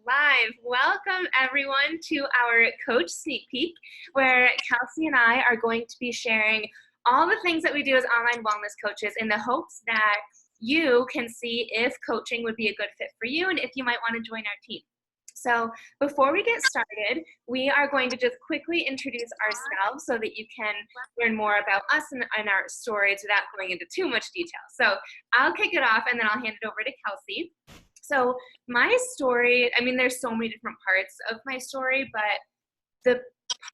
live. Welcome everyone to our coach sneak peek where Kelsey and I are going to be sharing all the things that we do as online wellness coaches in the hopes that you can see if coaching would be a good fit for you and if you might want to join our team. So before we get started, we are going to just quickly introduce ourselves so that you can learn more about us and our stories without going into too much detail. So I'll kick it off and then I'll hand it over to Kelsey. So my story, I mean, there's so many different parts of my story, but the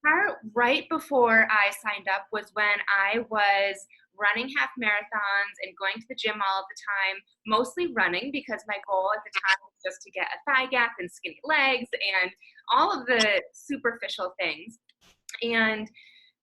part right before I signed up was when I was running half marathons and going to the gym all of the time, mostly running because my goal at the time was just to get a thigh gap and skinny legs and all of the superficial things. And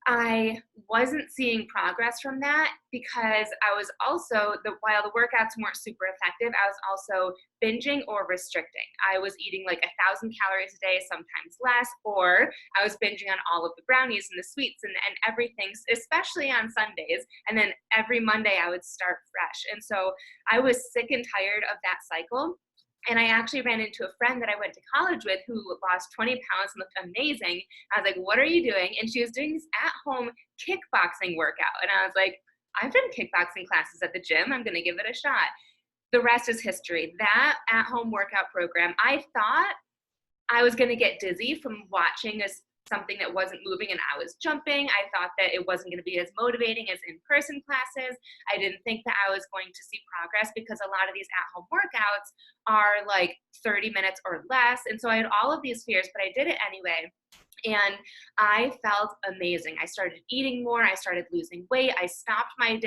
I wasn't seeing progress from that because I was also, while the workouts weren't super effective, I was also binging or restricting. I was eating like 1,000 calories a day, sometimes less, or I was binging on all of the brownies and the sweets and everything, especially on Sundays. And then every Monday I would start fresh. And so I was sick and tired of that cycle. And I actually ran into a friend that I went to college with who lost 20 pounds and looked amazing. I was like, what are you doing? And she was doing this at-home kickboxing workout. And I was like, I've done kickboxing classes at the gym. I'm going to give it a shot. The rest is history. That at-home workout program, I thought I was going to get dizzy from watching something that wasn't moving and I was jumping. I thought that it wasn't going to be as motivating as in-person classes. I didn't think that I was going to see progress because a lot of these at-home workouts are like 30 minutes or less. And so I had all of these fears, but I did it anyway. And I felt amazing. I started eating more. I started losing weight. I stopped my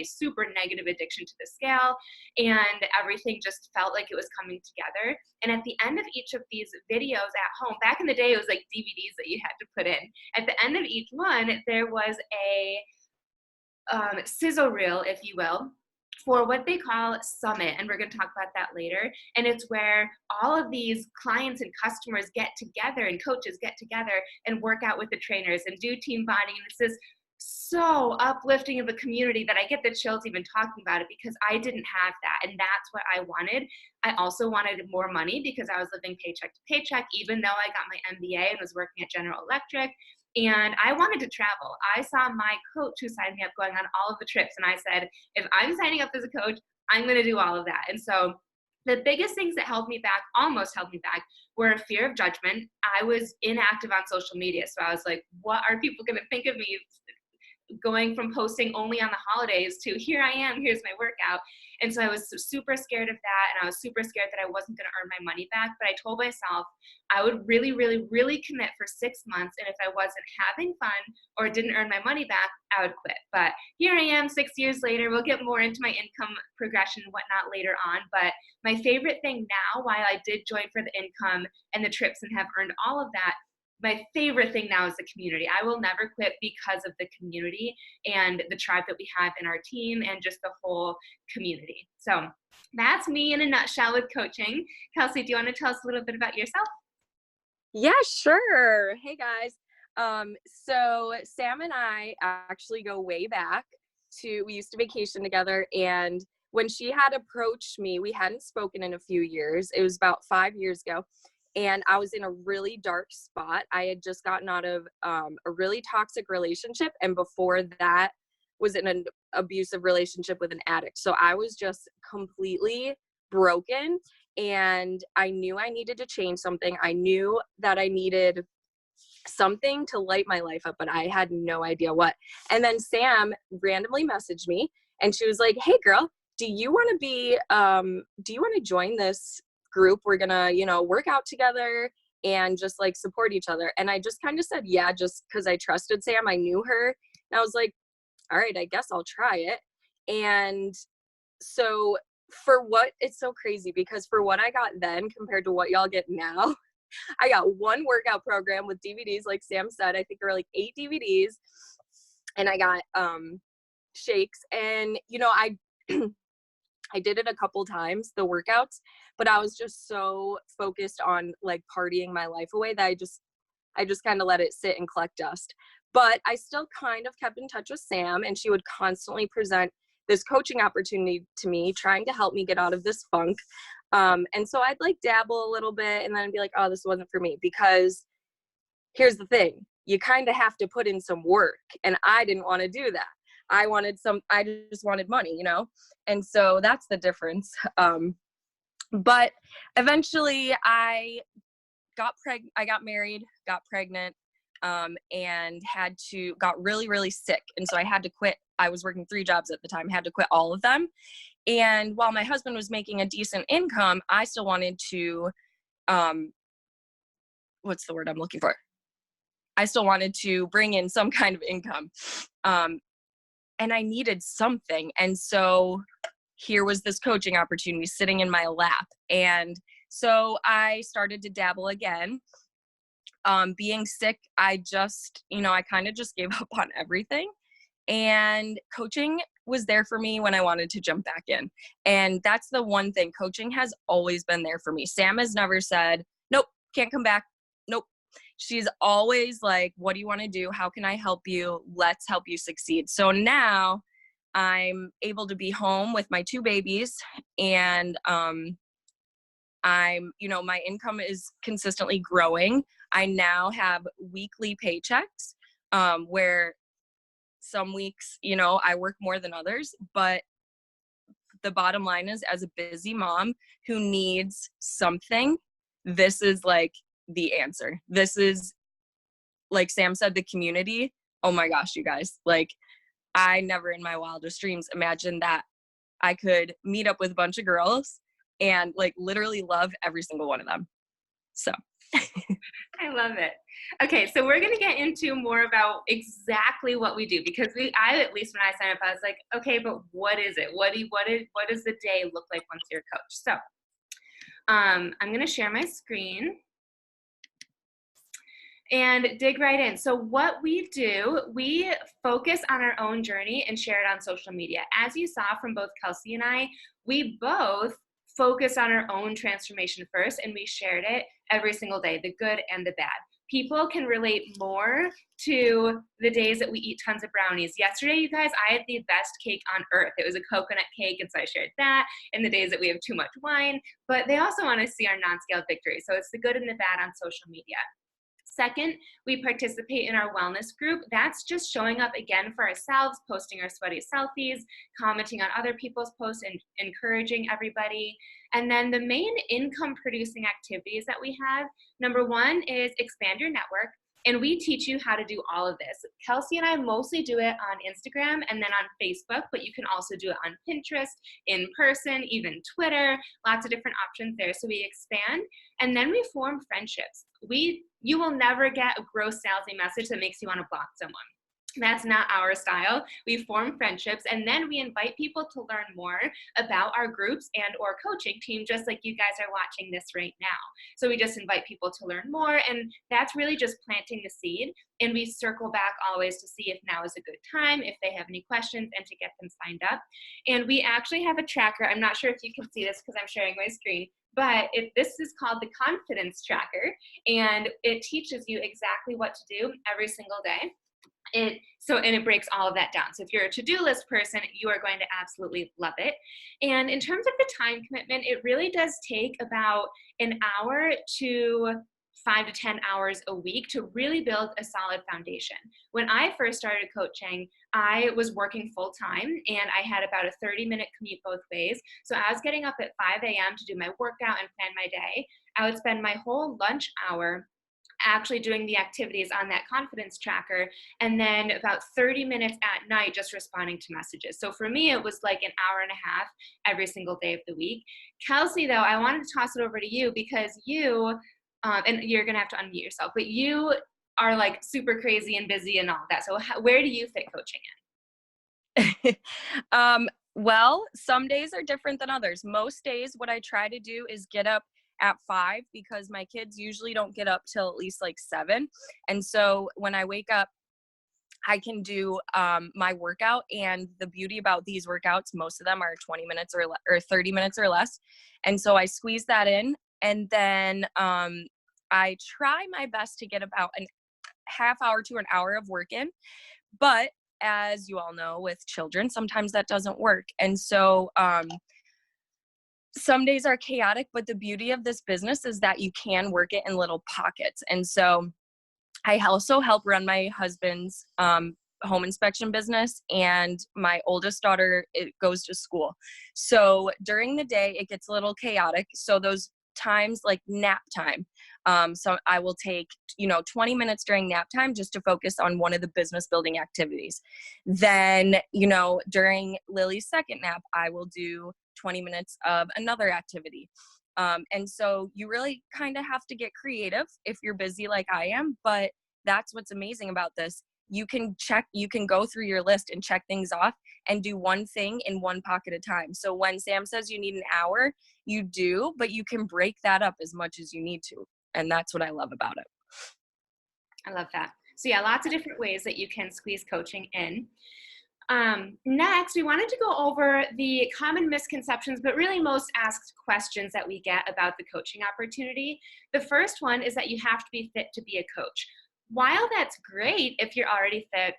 super negative addiction to the scale, and everything just felt like it was coming together. And at the end of each of these videos at home, back in the day, it was like DVDs that you had to put in. At the end of each one, there was a sizzle reel, if you will, for what they call Summit, and we're going to talk about that later. And it's where all of these clients and customers get together and coaches get together and work out with the trainers and do team bonding. And this is so uplifting of a community that I get the chills even talking about it because I didn't have that, and that's what I wanted. I also wanted more money because I was living paycheck to paycheck, even though I got my MBA and was working at General Electric. And I wanted to travel. I saw my coach who signed me up going on all of the trips. And I said, if I'm signing up as a coach, I'm going to do all of that. And so the biggest things that almost held me back, were a fear of judgment. I was inactive on social media. So I was like, what are people going to think of me? Going from posting only on the holidays to here I am, here's my workout. And so I was super scared of that. And I was super scared that I wasn't going to earn my money back. But I told myself I would really, really, really commit for 6 months. And if I wasn't having fun or didn't earn my money back, I would quit. But here I am 6 years later. We'll get more into my income progression and whatnot later on. But my favorite thing now, while I did join for the income and the trips and have earned all of that, my favorite thing now is the community. I will never quit because of the community and the tribe that we have in our team and just the whole community. So that's me in a nutshell with coaching. Kelsey, do you want to tell us a little bit about yourself? Yeah, sure. Hey guys. So Sam and I actually go way back we used to vacation together, and when she had approached me, we hadn't spoken in a few years. It was about 5 years ago. And I was in a really dark spot. I had just gotten out of a really toxic relationship. And before that was in an abusive relationship with an addict. So I was just completely broken. And I knew I needed to change something. I knew that I needed something to light my life up, but I had no idea what. And then Sam randomly messaged me and she was like, hey girl, do you want to join this group? We're gonna, work out together and just like support each other. And I just kind of said, yeah, just because I trusted Sam. I knew her. And I was like, all right, I guess I'll try it. And so it's so crazy because for what I got then compared to what y'all get now, I got one workout program with DVDs, like Sam said. I think there were like 8 DVDs, and I got shakes. And I did it a couple times, the workouts, but I was just so focused on like partying my life away that I just kind of let it sit and collect dust. But I still kind of kept in touch with Sam, and she would constantly present this coaching opportunity to me, trying to help me get out of this funk. And so I'd like dabble a little bit and then be like, oh, this wasn't for me, because here's the thing. You kind of have to put in some work, and I didn't want to do that. I just wanted money, you know? And so that's the difference. But eventually I got married, got pregnant, and got really, really sick. And so I had to quit. I was working 3 jobs at the time, had to quit all of them. And while my husband was making a decent income, I still wanted to, what's the word I'm looking for? I still wanted to bring in some kind of income. And I needed something. And so here was this coaching opportunity sitting in my lap. And so I started to dabble again. Being sick, I kind of just gave up on everything. And coaching was there for me when I wanted to jump back in. And that's the one thing. Coaching has always been there for me. Sam has never said, nope, can't come back. Nope. She's always like, what do you want to do? How can I help you? Let's help you succeed. So now I'm able to be home with my 2 babies, and my income is consistently growing. I now have weekly paychecks, where some weeks, I work more than others, but the bottom line is, as a busy mom who needs something, this is like the answer. This is, like Sam said, the community. Oh my gosh, you guys, like, I never in my wildest dreams imagined that I could meet up with a bunch of girls and like literally love every single one of them. So I love it. Okay, so we're going to get into more about exactly what we do, because at least when I signed up, I was like, okay, but what is it? What does the day look like once you're a coach? So I'm going to share my screen and dig right in. So what we do, we focus on our own journey and share it on social media. As you saw from both Kelsey and I, we both focus on our own transformation first, and we shared it every single day, the good and the bad. People can relate more to the days that we eat tons of brownies. Yesterday, you guys, I had the best cake on earth. It was a coconut cake, and so I shared that. And the days that we have too much wine, but they also want to see our non-scale victory. So it's the good and the bad on social media. Second, we participate in our wellness group. That's just showing up again for ourselves, posting our sweaty selfies, commenting on other people's posts, and encouraging everybody. And then the main income producing activities that we have, number 1 is expand your network. And we teach you how to do all of this. Kelsey and I mostly do it on Instagram and then on Facebook, but you can also do it on Pinterest, in person, even Twitter, lots of different options there. So we expand, and then we form friendships. You will never get a gross salesy message that makes you want to block someone. That's not our style. We form friendships, and then we invite people to learn more about our groups and or coaching team, just like you guys are watching this right now. So we just invite people to learn more, and that's really just planting the seed. And we circle back always to see if now is a good time, if they have any questions, and to get them signed up. And we actually have a tracker. I'm not sure if you can see this because I'm sharing my screen, but this is called the Confidence Tracker, and it teaches you exactly what to do every single day. And it breaks all of that down. So if you're a to-do list person, you are going to absolutely love it. And in terms of the time commitment, it really does take about an hour to 5 to 10 hours a week to really build a solid foundation. When I first started coaching, I was working full time, and I had about a 30-minute commute both ways. So I was getting up at 5 a.m. to do my workout and plan my day. I would spend my whole lunch hour actually doing the activities on that confidence tracker, and then about 30 minutes at night just responding to messages. So for me, it was like an hour and a half every single day of the week. Kelsey, though, I wanted to toss it over to you because you, and you're going to have to unmute yourself, but you are like super crazy and busy and all that. So where do you fit coaching in? Well, some days are different than others. Most days, what I try to do is get up at 5, because my kids usually don't get up till at least like 7. And so when I wake up, I can do my workout. And the beauty about these workouts, most of them are 20 minutes or 30 minutes or less. And so I squeeze that in. And then I try my best to get about a half hour to an hour of work in. But as you all know, with children, sometimes that doesn't work. And so some days are chaotic, but the beauty of this business is that you can work it in little pockets. And so I also help run my husband's home inspection business, and my oldest daughter, it goes to school. So during the day, it gets a little chaotic. So those times like nap time. So I will take, 20 minutes during nap time just to focus on one of the business building activities. Then, during Lily's second nap, I will do 20 minutes of another activity. And so you really kind of have to get creative if you're busy like I am, but that's what's amazing about this. You can go through your list and check things off and do one thing in one pocket at a time. So when Sam says you need an hour, you do, but you can break that up as much as you need to. And that's what I love about it. I love that. So yeah, lots of different ways that you can squeeze coaching in. Next, we wanted to go over the common misconceptions, but really most asked questions that we get about the coaching opportunity. The first one is that you have to be fit to be a coach. While that's great if you're already fit,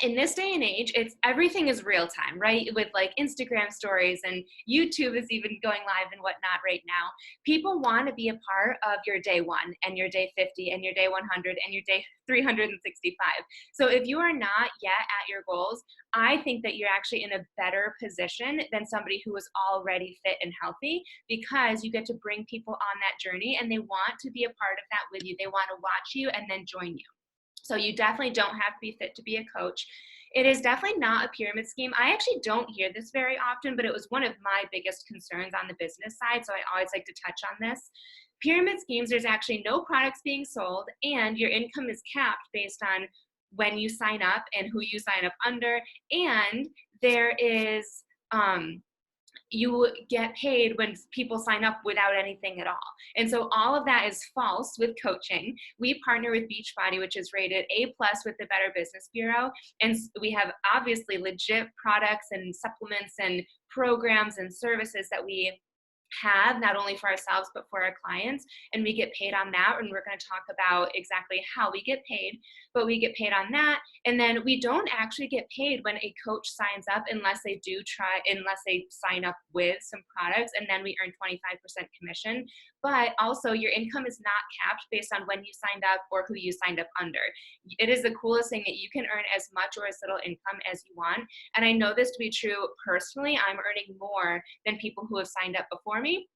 in this day and age, everything is real time, right? With like Instagram stories, and YouTube is even going live and whatnot right now. People want to be a part of your day 1 and your day 50 and your day 100 and your day 365. So if you are not yet at your goals, I think that you're actually in a better position than somebody who is already fit and healthy, because you get to bring people on that journey and they want to be a part of that with you. They want to watch you and then join you. So you definitely don't have to be fit to be a coach. It is definitely not a pyramid scheme. I actually don't hear this very often, but it was one of my biggest concerns on the business side, so I always like to touch on this. Pyramid schemes, there's actually no products being sold, and your income is capped based on when you sign up and who you sign up under, and there is you get paid when people sign up without anything at all. And so all of that is false with coaching. We partner with Beachbody, which is rated A+ with the Better Business Bureau. And we have obviously legit products and supplements and programs and services that we have, not only for ourselves but for our clients, and we get paid on that. And we're going to talk about exactly how we get paid, but we get paid on that. And then we don't actually get paid when a coach signs up unless they sign up with some products, and then we earn 25% commission. But also your income is not capped based on when you signed up or who you signed up under. It is the coolest thing that you can earn as much or as little income as you want. And I know this to be true personally. I'm earning more than people who have signed up before me.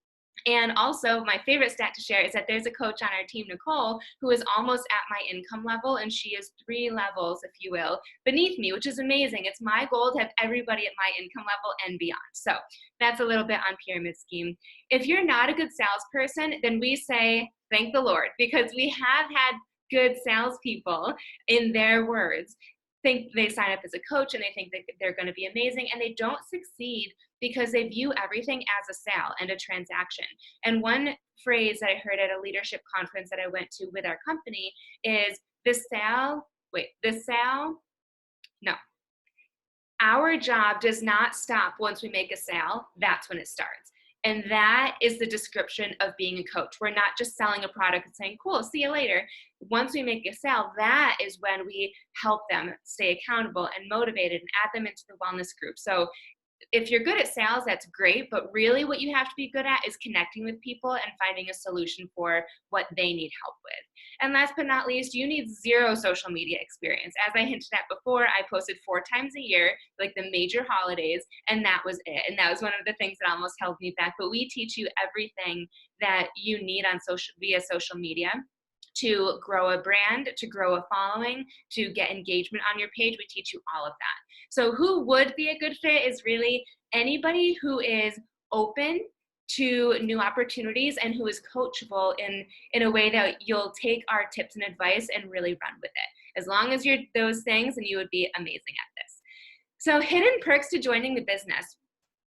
And also, my favorite stat to share is that there's a coach on our team, Nicole, who is almost at my income level, and she is 3 levels, if you will, beneath me, which is amazing. It's my goal to have everybody at my income level and beyond. So that's a little bit on pyramid scheme. If you're not a good salesperson, then we say, thank the Lord, because we have had good salespeople, in their words, think they sign up as a coach and they think that they're going to be amazing, and they don't succeed because they view everything as a sale and a transaction. And one phrase that I heard at a leadership conference that I went to with our company is no. Our job does not stop once we make a sale. That's when it starts. And that is the description of being a coach. We're not just selling a product and saying, cool, see you later. Once we make a sale, that is when we help them stay accountable and motivated and add them into the wellness group. So if you're good at sales, that's great, but really what you have to be good at is connecting with people and finding a solution for what they need help with. And last but not least, you need 0 social media experience. As I hinted at before, I posted 4 times a year, like the major holidays, and that was it. And that was one of the things that almost held me back. But we teach you everything that you need on via social media to grow a brand, to grow a following, to get engagement on your page. We teach you all of that. So who would be a good fit is really anybody who is open to new opportunities and who is coachable in a way that you'll take our tips and advice and really run with it. As long as you're those things, and you would be amazing at this. So hidden perks to joining the business.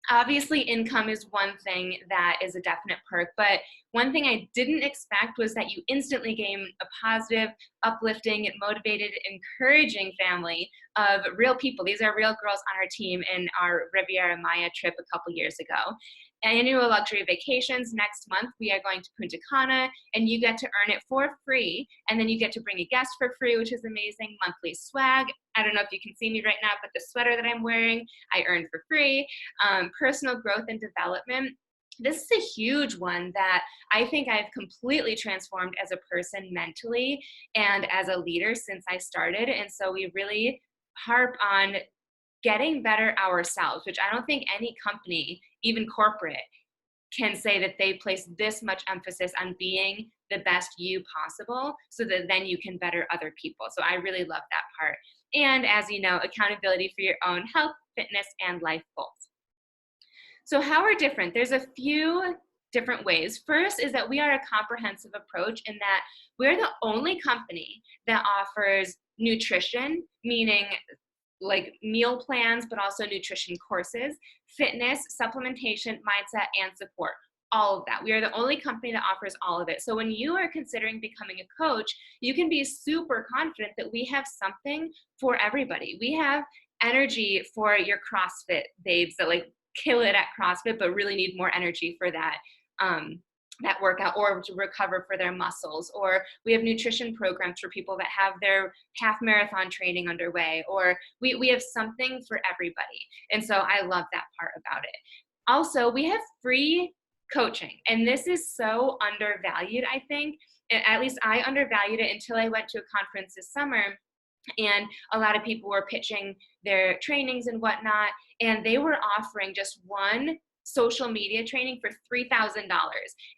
Obviously, income is one thing that is a definite perk, but one thing I didn't expect was that you instantly gain a positive, uplifting, motivated, encouraging family of real people. These are real girls on our team in our Riviera Maya trip a couple years ago. Annual luxury vacations. Next month, we are going to Punta Cana, and you get to earn it for free, and then you get to bring a guest for free, which is amazing. Monthly swag. I don't know if you can see me right now, but the sweater that I'm wearing, I earned for free. Personal growth and development. this is a huge one that I think I've completely transformed as a person mentally and as a leader since I started. And so we really harp on getting better ourselves, which I don't think any company, even corporate, can say that they place this much emphasis on being the best you possible so that then you can better other people. So I really love that part. And as you know, accountability for your own health, fitness, and life goals. So how we're different, there's a few different ways. First is that we are a comprehensive approach in that we're the only company that offers nutrition, meaning like meal plans, but also nutrition courses, fitness, supplementation, mindset, and support. All of that. We are the only company that offers all of it. So when you are considering becoming a coach, you can be super confident that we have something for everybody. We have energy for your CrossFit babes that like kill it at CrossFit, but really need more energy for that. That workout or to recover for their muscles, or we have nutrition programs for people that have their half marathon training underway, or we have something for everybody. And so I love that part about it. Also, we have free coaching, and this is so undervalued, I think. At least I undervalued it until I went to a conference this summer, and a lot of people were pitching their trainings and whatnot, and they were offering just one social media training for $3,000.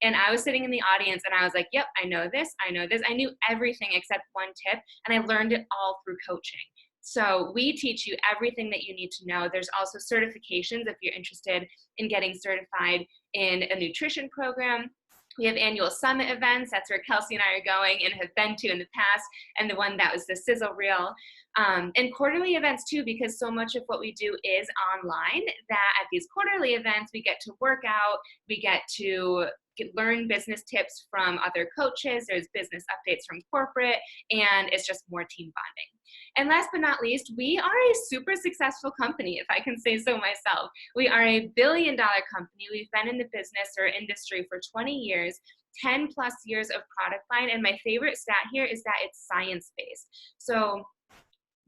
And I was sitting in the audience and I was like, yep, I know this, I know this. I knew everything except one tip, and I learned it all through coaching. So we teach you everything that you need to know. There's also certifications if you're interested in getting certified in a nutrition program. We have annual summit events. That's where Kelsey and I are going and have been to in the past, and the one that was the sizzle reel. And quarterly events too, because so much of what we do is online, that at these quarterly events, we get to work out, we get to learn business tips from other coaches, there's business updates from corporate, and it's just more team bonding. And last but not least, we are a super successful company, if I can say so myself. We are a billion-dollar company. We've been in the business or industry for 20 years, 10 plus years of product line. And my favorite stat here is that it's science-based. So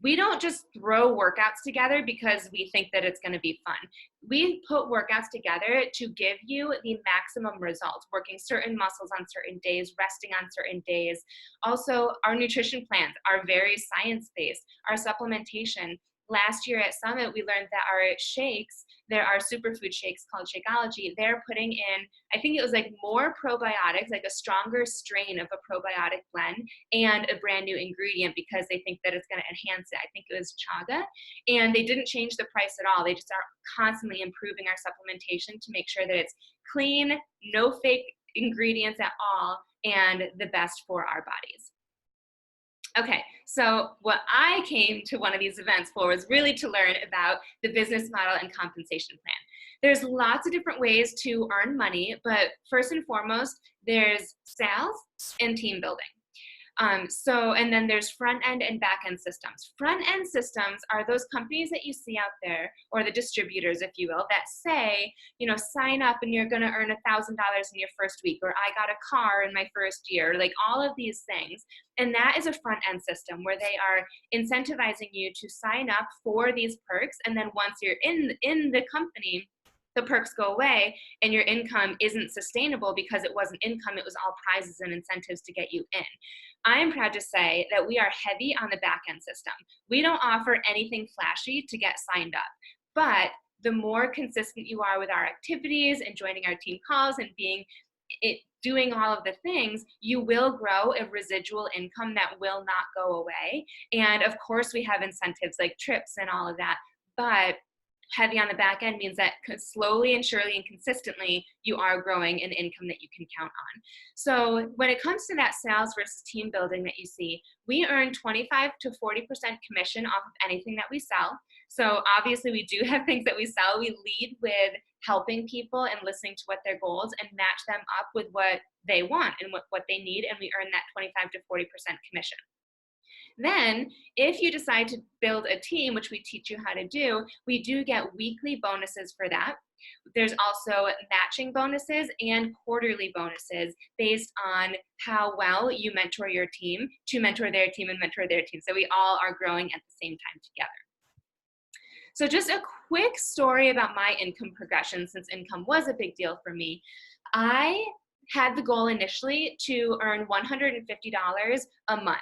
we don't just throw workouts together because we think that it's going to be fun. We put workouts together to give you the maximum results, working certain muscles on certain days, resting on certain days. Also, our nutrition plans are very science-based. Our supplementation. Last year at Summit, we learned that our shakes, there are superfood shakes called Shakeology, they're putting in, I think it was like more probiotics, like a stronger strain of a probiotic blend and a brand new ingredient because they think that it's going to enhance it. I think it was chaga. And they didn't change the price at all. They just are constantly improving our supplementation to make sure that it's clean, no fake ingredients at all, and the best for our bodies. Okay, so what I came to one of these events for was really to learn about the business model and compensation plan. There's lots of different ways to earn money, but first and foremost, there's sales and team building. And then there's front end and back end systems. Front end systems are those companies that you see out there, or the distributors, if you will, that say, sign up and you're going to earn $1,000 in your first week, or I got a car in my first year, like all of these things. And that is a front end system where they are incentivizing you to sign up for these perks. And then once you're in the company, the perks go away and your income isn't sustainable because it wasn't income, it was all prizes and incentives to get you in. I am proud to say that we are heavy on the back end system. We don't offer anything flashy to get signed up, but the more consistent you are with our activities and joining our team calls and doing all of the things, you will grow a residual income that will not go away. And of course, we have incentives like trips and all of that, but heavy on the back end means that slowly and surely and consistently you are growing an income that you can count on. So when it comes to that sales versus team building that you see, we earn 25 to 40% commission off of anything that we sell. So obviously we do have things that we sell. We lead with helping people and listening to what their goals and match them up with what they want and what they need, and we earn that 25 to 40% commission. Then, if you decide to build a team, which we teach you how to do, we do get weekly bonuses for that. There's also matching bonuses and quarterly bonuses based on how well you mentor your team to mentor their team and mentor their team. So we all are growing at the same time together. So just a quick story about my income progression, since income was a big deal for me. I had the goal initially to earn $150 a month,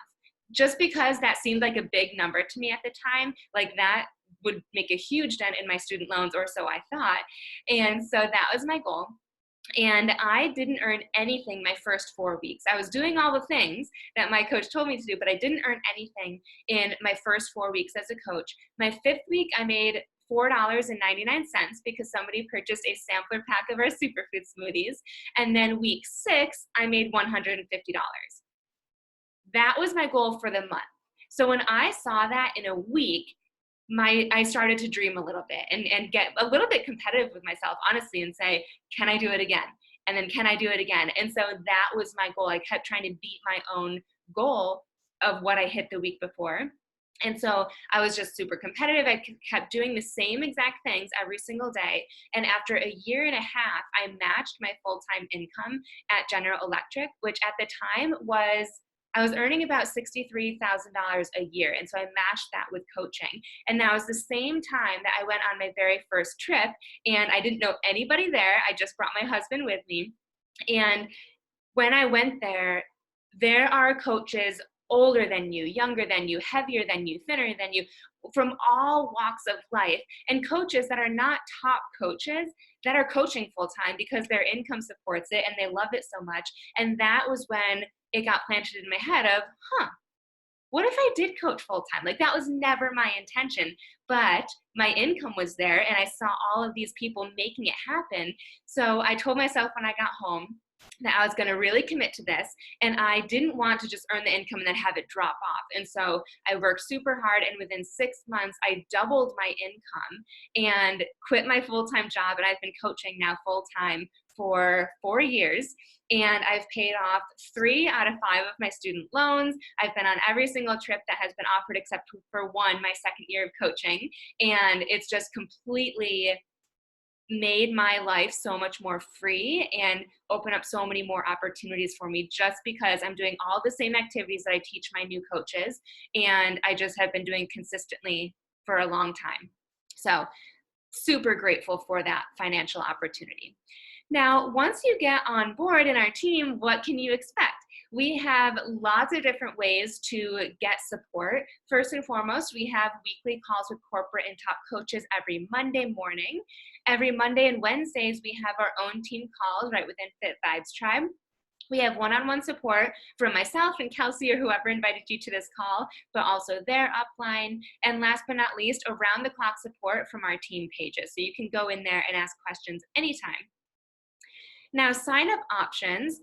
just because that seemed like a big number to me at the time. Like that would make a huge dent in my student loans, or so I thought. And so that was my goal. And I didn't earn anything my first 4 weeks. I was doing all the things that my coach told me to do, but I didn't earn anything in my first 4 weeks as a coach. My fifth week, I made $4.99 because somebody purchased a sampler pack of our superfood smoothies. And then week 6, I made $150. That was my goal for the month. So when I saw that in a week, I started to dream a little bit and get a little bit competitive with myself, honestly, and say, can I do it again? And then can I do it again? And so that was my goal. I kept trying to beat my own goal of what I hit the week before. And so I was just super competitive. I kept doing the same exact things every single day. And after a year and a half, I matched my full-time income at General Electric, which at the time I was earning about $63,000 a year. And so I matched that with coaching. And that was the same time that I went on my very first trip, and I didn't know anybody there. I just brought my husband with me. And when I went there are coaches older than you, younger than you, heavier than you, thinner than you, from all walks of life, and coaches that are not top coaches that are coaching full time because their income supports it and they love it so much. And that was when it got planted in my head of, what if I did coach full time? Like, that was never my intention, but my income was there and I saw all of these people making it happen. So I told myself when I got home that I was going to really commit to this, and I didn't want to just earn the income and then have it drop off. And so I worked super hard, and within 6 months I doubled my income and quit my full-time job, and I've been coaching now full-time for 4 years, and I've paid off 3 out of 5 of my student loans. I've been on every single trip that has been offered except for one, my second year of coaching, and it's just completely made my life so much more free and open up so many more opportunities for me, just because I'm doing all the same activities that I teach my new coaches, and I just have been doing consistently for a long time. So super grateful for that financial opportunity. Now, once you get on board in our team, what can you expect? We have lots of different ways to get support. First and foremost, we have weekly calls with corporate and top coaches every Monday morning. Every Monday and Wednesdays, we have our own team calls right within Fit Vibes Tribe. We have one-on-one support from myself and Kelsey or whoever invited you to this call, but also their upline. And last but not least, around-the-clock support from our team pages. So you can go in there and ask questions anytime. Now, sign-up options,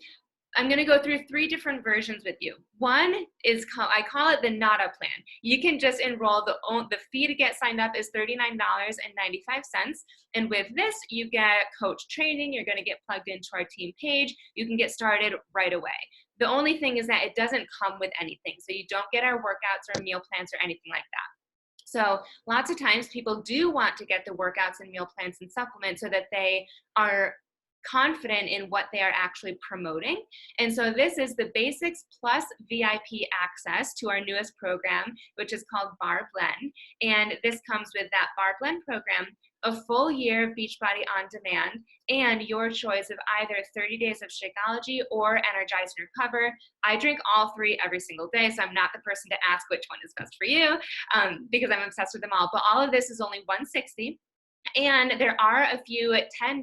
I'm going to go through 3 different versions with you. One is, I call it the NADA plan. You can just enroll. The fee to get signed up is $39.95. And with this, you get coach training. You're going to get plugged into our team page. You can get started right away. The only thing is that it doesn't come with anything. So you don't get our workouts or meal plans or anything like that. So lots of times people do want to get the workouts and meal plans and supplements so that they are confident in what they are actually promoting. And so this is the basics plus VIP access to our newest program, which is called Bar Blend. And this comes with that Bar Blend program, a full year of Beachbody on demand, and your choice of either 30 days of Shakeology or Energize and Recover. I drink all 3 every single day, so I'm not the person to ask which one is best for you, because I'm obsessed with them all. But all of this is only $160. And there are a few $10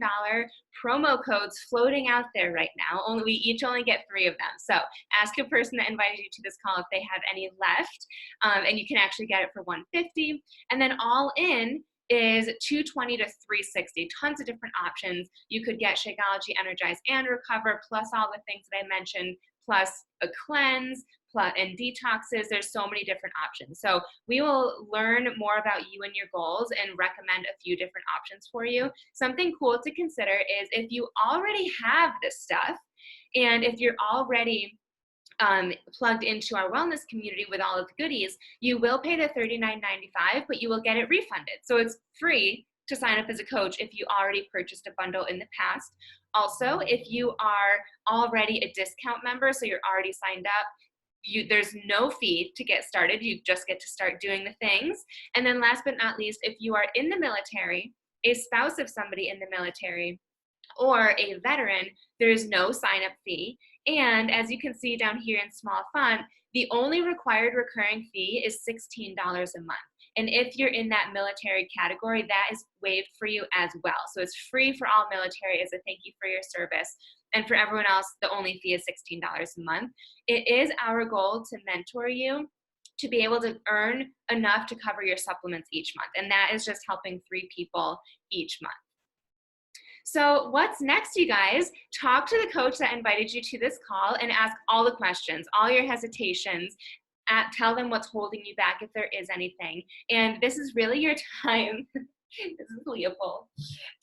promo codes floating out there right now. We each only get 3 of them. So ask a person that invited you to this call if they have any left, and you can actually get it for $150. And then all in is $220 to $360. Tons of different options. You could get Shakeology, Energize, and Recover, plus all the things that I mentioned, plus a cleanse, and detoxes. There's so many different options. So we will learn more about you and your goals and recommend a few different options for you. Something cool to consider is if you already have this stuff, and if you're already plugged into our wellness community with all of the goodies, you will pay the $39.95, but you will get it refunded. So it's free to sign up as a coach if you already purchased a bundle in the past. Also, if you are already a discount member, so you're already signed up, There's no fee to get started. You just get to start doing the things. And then last but not least, if you are in the military, a spouse of somebody in the military, or a veteran, there's no sign-up fee. And as you can see down here in small font, the only required recurring fee is $16 a month. And if you're in that military category, that is waived for you as well. So it's free for all military as a thank you for your service. And for everyone else, the only fee is $16 a month. It is our goal to mentor you to be able to earn enough to cover your supplements each month. And that is just helping 3 people each month. So what's next, you guys? Talk to the coach that invited you to this call and ask all the questions, all your hesitations. Tell them what's holding you back if there is anything. And this is really your time, this is Leopold,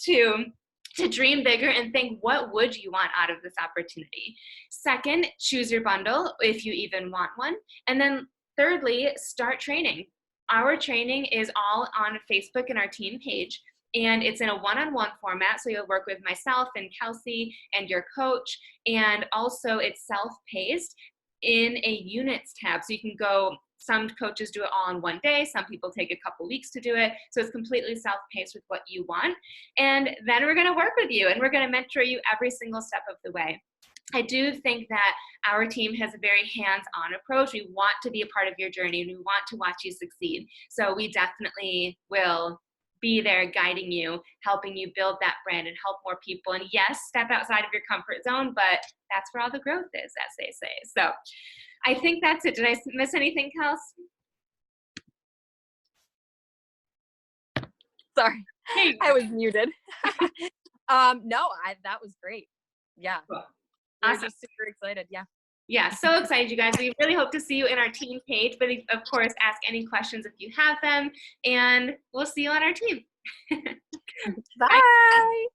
to dream bigger and think, what would you want out of this opportunity? Second, choose your bundle if you even want one. And then thirdly, start training. Our training is all on Facebook and our team page. And it's in a one-on-one format, so you'll work with myself and Kelsey and your coach. And also it's self-paced in a units tab. So you can go, some coaches do it all in one day, some people take a couple weeks to do it. So it's completely self-paced with what you want. And then we're gonna work with you and we're gonna mentor you every single step of the way. I do think that our team has a very hands-on approach. We want to be a part of your journey and we want to watch you succeed. So we definitely will be there guiding you, helping you build that brand and help more people. And yes, step outside of your comfort zone, but that's where all the growth is, as they say. So I think that's it. Did I miss anything, Kels? Sorry, I was muted. No, that was great. Yeah. Cool. Awesome. We're just super excited. Yeah. Yeah, so excited, you guys. We really hope to see you in our team page, but of course, ask any questions if you have them, and we'll see you on our team. Bye.